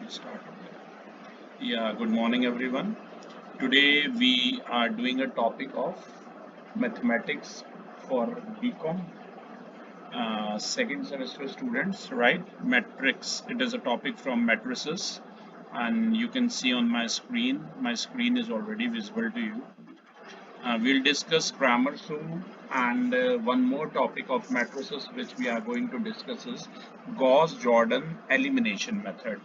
Start. Yeah, good morning everyone. Today we are doing a topic of mathematics for BCom second semester students, right? Matrix. It is a topic from matrices, and you can see on my screen. My screen is already visible to you. We'll discuss Cramer's rule and one more topic of matrices which we are going to discuss is Gauss-Jordan elimination method.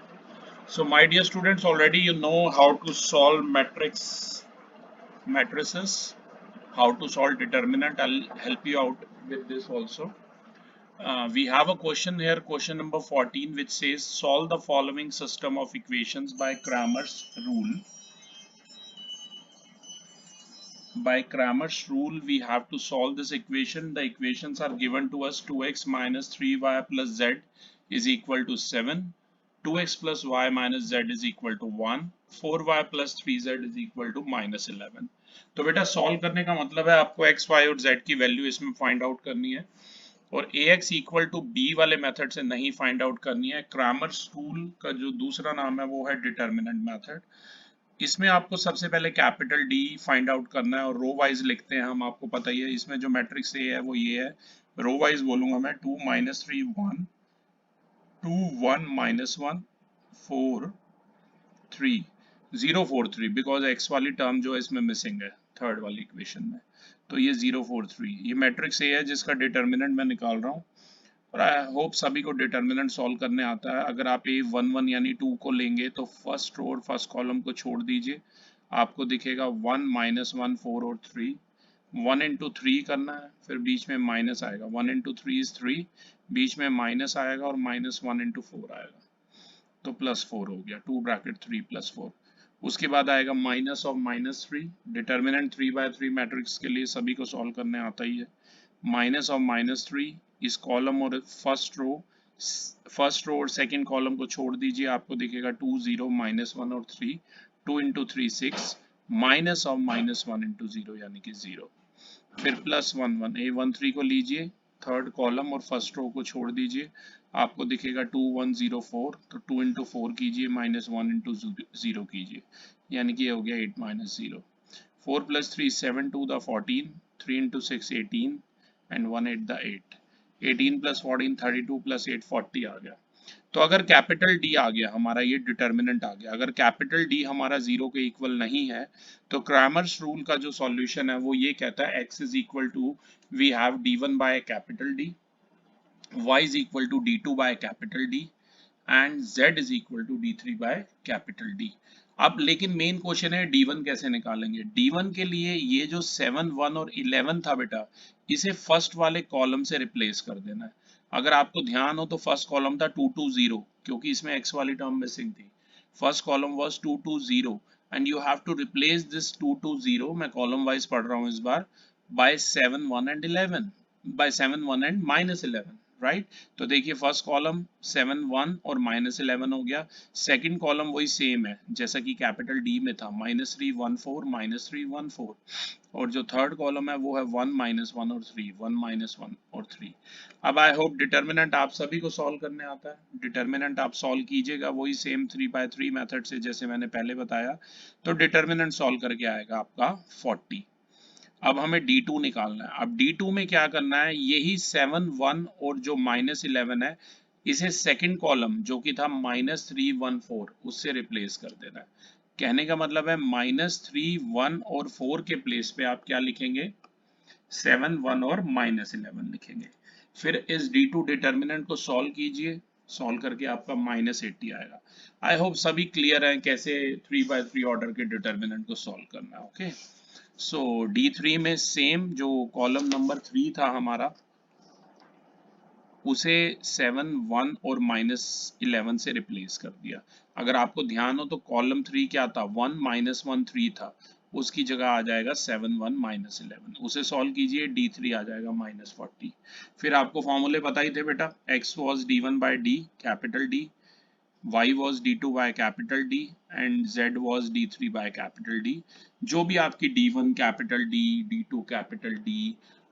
So my dear students, already you know how to solve matrices, how to solve determinant. I'll help you out with this also. We have a question here, question number 14, which says solve the following system of equations by Cramer's rule. By Cramer's rule, we have to solve this equation. The equations are given to us 2x minus 3y plus z is equal to 7. 2x plus y minus z is equal to 1. 4y plus 3z is equal to minus 11. तो बेटा solve करने का मतलब है आपको x, y और z की value इसमें फाइंड आउट करनी है और ax इक्वल टू b वाले मेथड से नहीं फाइंड आउट करनी है. क्रैमर्स रूल का जो दूसरा नाम है वो है डिटर्मिनेंट मेथड. इसमें आपको सबसे पहले कैपिटल डी फाइंड आउट करना है और रो वाइज लिखते हैं हम. आपको पता ही है इसमें जो मैट्रिक्स ए है वो ये है. रो वाइज बोलूंगा मैं 2 माइनस 3 1 2 1 माइनस 1 4 3 0 4 3 बिकॉज एक्स वाली टर्म जो है इसमें मिसिंग है थर्ड वाली इक्वेशन में. तो ये 0 4 3 ये मैट्रिक्स ए है जिसका डिटर्मिनेंट मैं निकाल रहा हूँ और आई होप सभी को डिटर्मिनेंट सॉल्व करने आता है. अगर आप ए 1 1 यानी 2 को लेंगे तो फर्स्ट रो और फर्स्ट कॉलम को छोड़ दीजिए. आपको दिखेगा 1 माइनस 1 4 और 3. 1 इंटू 3 करना है फिर बीच में माइनस आएगा. 1 इंटू 3 इज 3 बीच में माइनस आएगा और माइनस 1 इंटू 4 आएगा तो प्लस 4 हो गया. 2 ब्रैकेट 3 प्लस 4. उसके बाद आएगा minus of minus 3. Determinant 3/3 matrix के लिए सभी को सॉल्व करने आता ही है. माइनस ऑफ माइनस 3 इस कॉलम और फर्स्ट रो और सेकंड कॉलम को छोड़ दीजिए. आपको दिखेगा 2 0 माइनस 1 और 3. 2 into 3 6 minus of minus 1 into 0 यानी कि 0. फिर प्लस 1 1 ए 1 3 को लीजिए थर्ड कॉलम और फर्स्ट रो को छोड़ दीजिए. आपको दिखेगा 2 1 0 4 तो 2 इंटू 4 कीजिए माइनस 1 इंटू 0 कीजिए यानी कि ये हो गया 8 minus 0. 4 plus 3 7 2 the 14. 3 into 6 18 and 1 8 the 8. 18 plus 14 32 plus 8 40 आ गया. तो अगर कैपिटल डी आ गया हमारा ये डिटर्मिनेंट आ गया. अगर कैपिटल डी हमारा जीरो के इक्वल नहीं है तो क्रैमर्स रूल का जो सॉल्यूशन है वो ये कहता है x is equal to we have d1 by capital D, y is equal to d2 by capital D and z is equal to d3 by capital D. अब लेकिन मेन क्वेश्चन है d1 कैसे निकालेंगे. d1 के लिए ये जो 7 1 और 11 था बेटा इसे फर्स्ट वाले कॉलम से रिप्लेस कर देना है. अगर आपको ध्यान हो तो फर्स्ट कॉलम था 2 2 0 क्योंकि इसमें x वाली टर्म मिसिंग थी. First column was 2 2 0 and you have to replace this 2 2 0. मैं कॉलम वाइज पढ़ रहा हूँ इस बार. By 7 1 and 11 by 7 1 and minus 11 right. तो देखिए फर्स्ट कॉलम 7 1 और माइनस 11 हो गया. सेकंड कॉलम वही सेम है जैसा कि कैपिटल डी में था माइनस 3 1 4 माइनस 3 1 4 और जो थर्ड कॉलम है वो है 1 माइनस 1 और 3 1 माइनस 1 और 3. अब आई होप डिटर्मिनेंट आप सभी को सॉल्व करने आता है. डिटर्मिनेंट आप सॉल्व कीजिएगा वही सेम 3/3 मेथड से जैसे मैंने पहले बताया. तो डिटर्मिनेंट सॉल्व करके आएगा आपका 40. अब हमें D2 निकालना है. अब D2 में क्या करना है यही 7 1 और जो माइनस 11 है इसे सेकंड कॉलम जो कि था माइनस 3 1 4 उससे रिप्लेस कर देना है. कहने का मतलब है माइनस 3 1 और 4 के प्लेस पे आप क्या लिखेंगे 7 1 और माइनस 11 लिखेंगे. फिर इस D2 डिटर्मिनेंट को सॉल्व कीजिए. सॉल्व करके आपका माइनस 80 आएगा. आई होप सभी क्लियर है कैसे 3/3 ऑर्डर के डिटर्मिनेंट को सॉल्व करना है. ओके सो D3 में सेम जो कॉलम नंबर 3 था हमारा उसे 7 1 और माइनस 11 से रिप्लेस कर दिया. अगर आपको ध्यान हो तो कॉलम 3 क्या था 1 माइनस 1 3 था उसकी जगह आ जाएगा 7 1 माइनस 11. उसे सॉल्व कीजिए D3 आ जाएगा माइनस 40. फिर आपको फॉर्मूले पता ही थे बेटा x was D1 by D capital D, y was d2 by capital D and z was d3 by capital D. जो भी आपकी d1 capital D, d2 capital D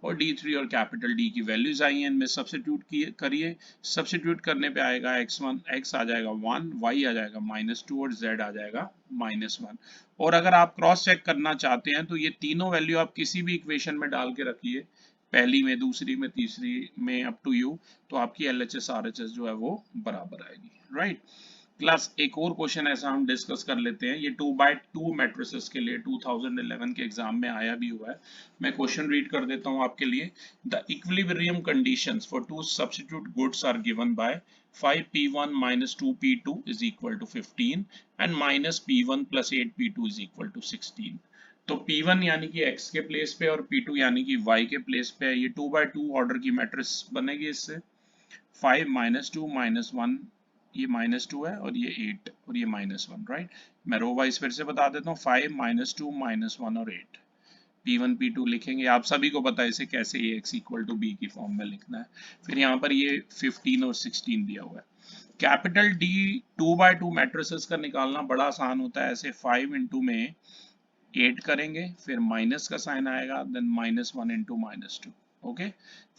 और D3 और कैपिटल D की वैल्यूज आई हैं, इनमें सब्स्टिट्यूट करिए। Substitute करने पे आएगा x1 x आ जाएगा 1, y आ जाएगा -2 और z आ जाएगा -1। और अगर आप क्रॉस चेक करना चाहते हैं तो ये तीनों वैल्यू आप किसी भी इक्वेशन में डाल के रखिए, पहली में, दूसरी में, तीसरी में, अप टू यू, तो आपकी LHS RHS जो है वो बराबर आएगी, राइट। क्लास एक और क्वेश्चन ऐसा हम डिस्कस कर लेते हैं, ये 2x2 मैट्रिसेस के लिए 2011 के एग्जाम में आया भी हुआ है। मैं क्वेश्चन रीड कर देता हूं आपके लिए। The equilibrium conditions for two substitute goods are given by 5p1 minus 2p2 is equal to 15 and minus p1 plus 8p2 is equal to 16। तो P1 यानी कि x के प्लेस पे और P2 यानी कि y के प्लेस पे है। ये 2x2 ऑर्डर की मैट्रिक्स बनेगी इससे। 5 -2 -1, ये -2 है और ये 8 और ये -1, राइट। मैं रो वाइज फिर से बता देता हूँ, 5 -2 -1 और 8। P1 P2 लिखेंगे, आप सभी को पता है इसे कैसे Ax इक्वल टू B की फॉर्म में लिखना है। फिर यहाँ पर ये 15 और 16 दिया हुआ है। कैपिटल D 2x2 मैट्रिसेस का निकालना बड़ा आसान होता है। ऐसे 5 इंटू में 8 करेंगे, फिर माइनस का साइन आएगा, देन -1 इंटू -2। ओके,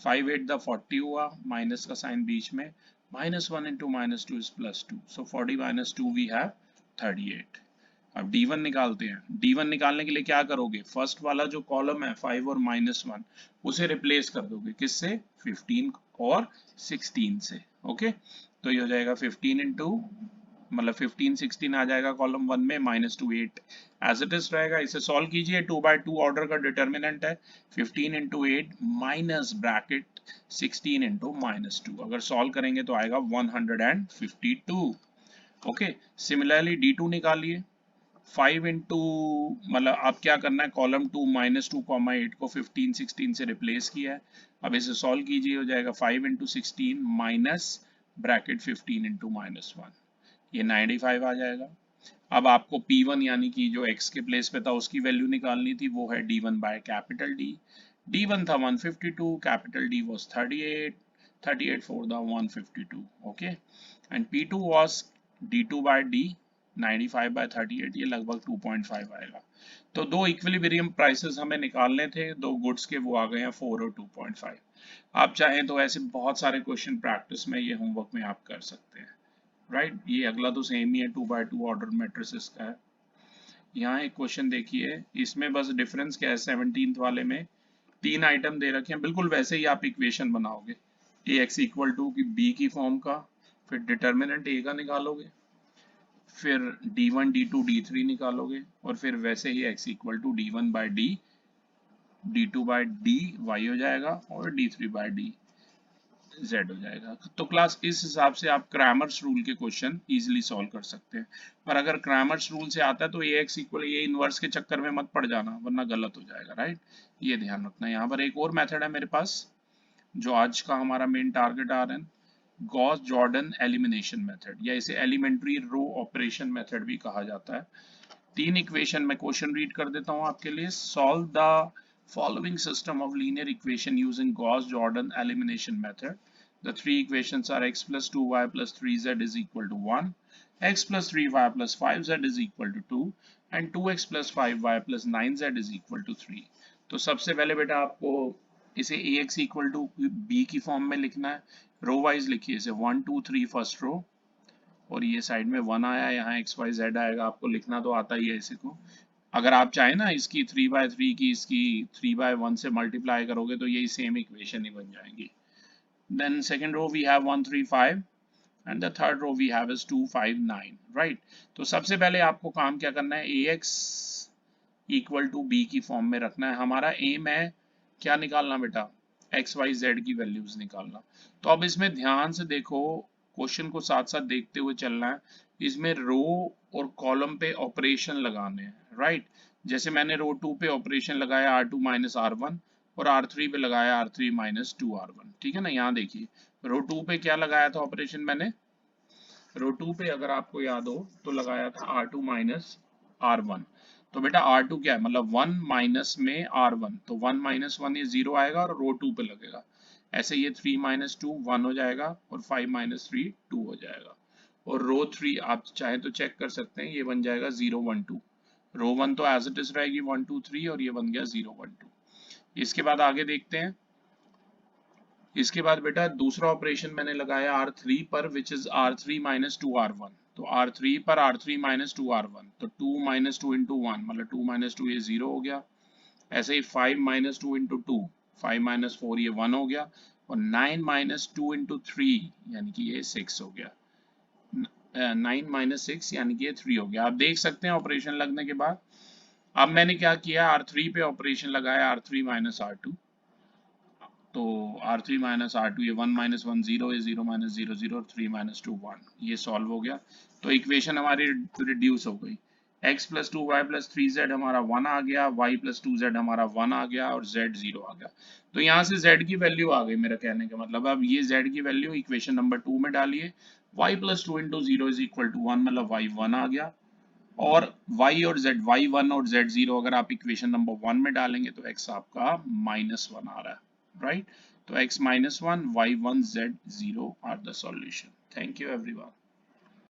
5 8 द 40 हुआ, माइनस का साइन बीच में, -1 into -2 is +2, so 40 - 2 we have 38। अब D1 निकालते हैं। D1 निकालने के लिए क्या करोगे, फर्स्ट वाला जो कॉलम है 5 और -1 उसे रिप्लेस कर दोगे, किससे, 15 और 16 से। ओके, तो ये हो जाएगा 15 इंटू, मतलब 15 16 आ जाएगा कॉलम 1 में, -2 8 एज इट इज रहेगा। इसे सॉल्व कीजिए, 2x2 ऑर्डर का डिटर्मिनेंट है, 15 इंटू 8 माइनस ब्रैकेट 16 इंटू -2। अगर सॉल्व करेंगे तो आएगा 152। ओके, सिमिलरली D2 निकालिए। 5 इंटू, मतलब आप क्या करना है, कॉलम 2 -2 8 को 15 16 से रिप्लेस किया है। अब इसे सॉल्व कीजिए, हो जाएगा 5 इंटू 16 माइनस ब्रैकेट 15 इंटू -1, ये 95 आ जाएगा। अब आपको P1 यानी कि जो x के प्लेस पे था उसकी वैल्यू निकालनी थी, वो है D1 by capital D। D1 था 152, capital D was 38, 38 for the 152, okay, and P2 was D2 by D, 95 by 38, ये लगभग 2.5 आएगा। तो दो इक्विलिब्रियम प्राइसेस हमें निकालने थे दो गुड्स के, वो आ गए हैं 4 और 2.5। आप चाहें तो ऐसे बहुत सारे क्वेश्चन प्रैक्टिस में, ये होमवर्क में आप कर सकते हैं, राइट। ये अगला तो सेम ही है, 2x2 ऑर्डर मैट्रिसेस का है। यहाँ एक क्वेश्चन देखिए, इसमें बस डिफरेंस क्या है, 17th वाले में 3 आइटम दे रखे हैं, बिल्कुल वैसे ही आप इक्वेशन बनाओगे, Ax इक्वल टू की B की फॉर्म का, फिर डिटर्मिनेंट A का निकालोगे, फिर D1 D2 D3 निकालोगे, और फिर वैसे ही x equal to D1 by D, D2 by D y हो जाएगा, और D3 बाई D Z हो जाएगा। तो क्लास इस हिसाब से आप क्रैमर्स रूल के क्वेश्चन इजीली सॉल्व कर सकते हैं। पर अगर क्रैमर्स रूल से आता है तो Ax इक्वल ये इनवर्स के चक्कर में मत पड़ जाना, वरना गलत हो जाएगा, राइट। ये ध्यान रखना। यहाँ पर एक और मेथड है मेरे पास, जो आज का हमारा मेन टारगेट आ रहा है, गॉस जॉर्डन एलिमिनेशन मेथड, या इसे एलिमेंट्री रो ऑपरेशन मेथड भी कहा जाता है। 3 इक्वेशन में क्वेश्चन रीड कर देता हूँ आपके लिए। Solve the following system of linear equation using Gauss-Jordan elimination method. The three equations are x plus 2y plus 3z is equal to 1, x plus 3y plus 5z is equal to 2, and 2x plus 5y plus 9z is equal to 3. तो सबसे पहले बेटा आपको इसे ax equal to b की form में लिखना है। रो वाइज लिखिए इसे 1 2 3 फर्स्ट रो, और ये साइड में 1 आया, यहाँ एक्स वाई जेड आएगा, आपको लिखना तो आता ही है इसी को। अगर आप चाहें ना इसकी 3/3 की इसकी 3/1 से मल्टीप्लाई करोगे तो यही सेम इक्वेशन ही बन जाएंगी। Then second row we have 1 3 5 and the third row we have is 2 5 9, right. तो सबसे पहले आपको काम क्या करना है, ax इक्वल टू b की फॉर्म में रखना है। हमारा एम है क्या निकालना बेटा, एक्स वाई जेड की वैल्यूज निकालना। तो अब इसमें ध्यान से देखो, क्वेश्चन को साथ साथ देखते हुए चलना है। इसमें रो और कॉलम पे ऑपरेशन लगाने हैं, राइट। जैसे मैंने रो 2 पे ऑपरेशन लगाया r2 माइनस r1, और r3 पे लगाया r3 माइनस 2r1, ठीक है ना। यहाँ देखिए रो 2 पे क्या लगाया था ऑपरेशन मैंने, रो 2 पे अगर आपको याद हो तो लगाया था r2 माइनस r1। तो बेटा r2 क्या है, मतलब 1 माइनस में r1, तो 1 माइनस 1 ये 0 आएगा और रो 2 पे लगेगा। ऐसे ये 3 माइनस 2 1 हो जाएगा, और 5 माइनस 3 2 हो जाएगा। और रो 3 आप चाहे तो चेक कर सकते हैं, ये बन जाएगा 0 1 2। रो 1 तो एज इट इज रहेगी 1 2 3, और ये बन गया 0 1 2। इसके बाद आगे देखते हैं। इसके बाद बेटा दूसरा ऑपरेशन मैंने लगाया R3 पर, which is R3 minus 2R1। तो R3 पर R3 माइनस 2R1, तो 2 माइनस 2 इंटू 1 मतलब 2 माइनस 2 ये 0 हो गया। ऐसे ही 5 माइनस 2 इंटू 2, 5 माइनस 4 ये 1 हो गया। और 9 माइनस 2 इंटू 3 यानी कि ये 6 हो गया। 9 माइनस 6 यानी कि ये 3 हो गया। आप देख सकते हैं ऑपरेशन लगने के बाद। अब मैंने क्या किया, R3 पे ऑपरेशन लगाया, R3 माइनस R2। तो R3 माइनस R2 ये 1 माइनस 1 0 है, 0 माइनस 0 0 और 3 माइनस 2 1, ये सॉल्व हो गया। तो इक्वेशन हमारी रिड्यूस हो गई। x plus 2y plus 3z हमारा 1 आ गया, y प्लस 2z हमारा 1 आ गया और z 0 आ गया। तो यहाँ से z की वैल्यू आ गई, मेरा कहने का मतलब। अब ये z की वैल्यू इक्वेशन नंबर 2 में डालिए। y plus 2 into 0 is equal to 1 मतलब y 1 आ गया। और y और z, y1 और z0 अगर आप इक्वेशन नंबर 1 में डालेंगे तो x आपका -1 आ रहा है, राइट। तो x -1, y1, z0 are the solution. Thank you everyone.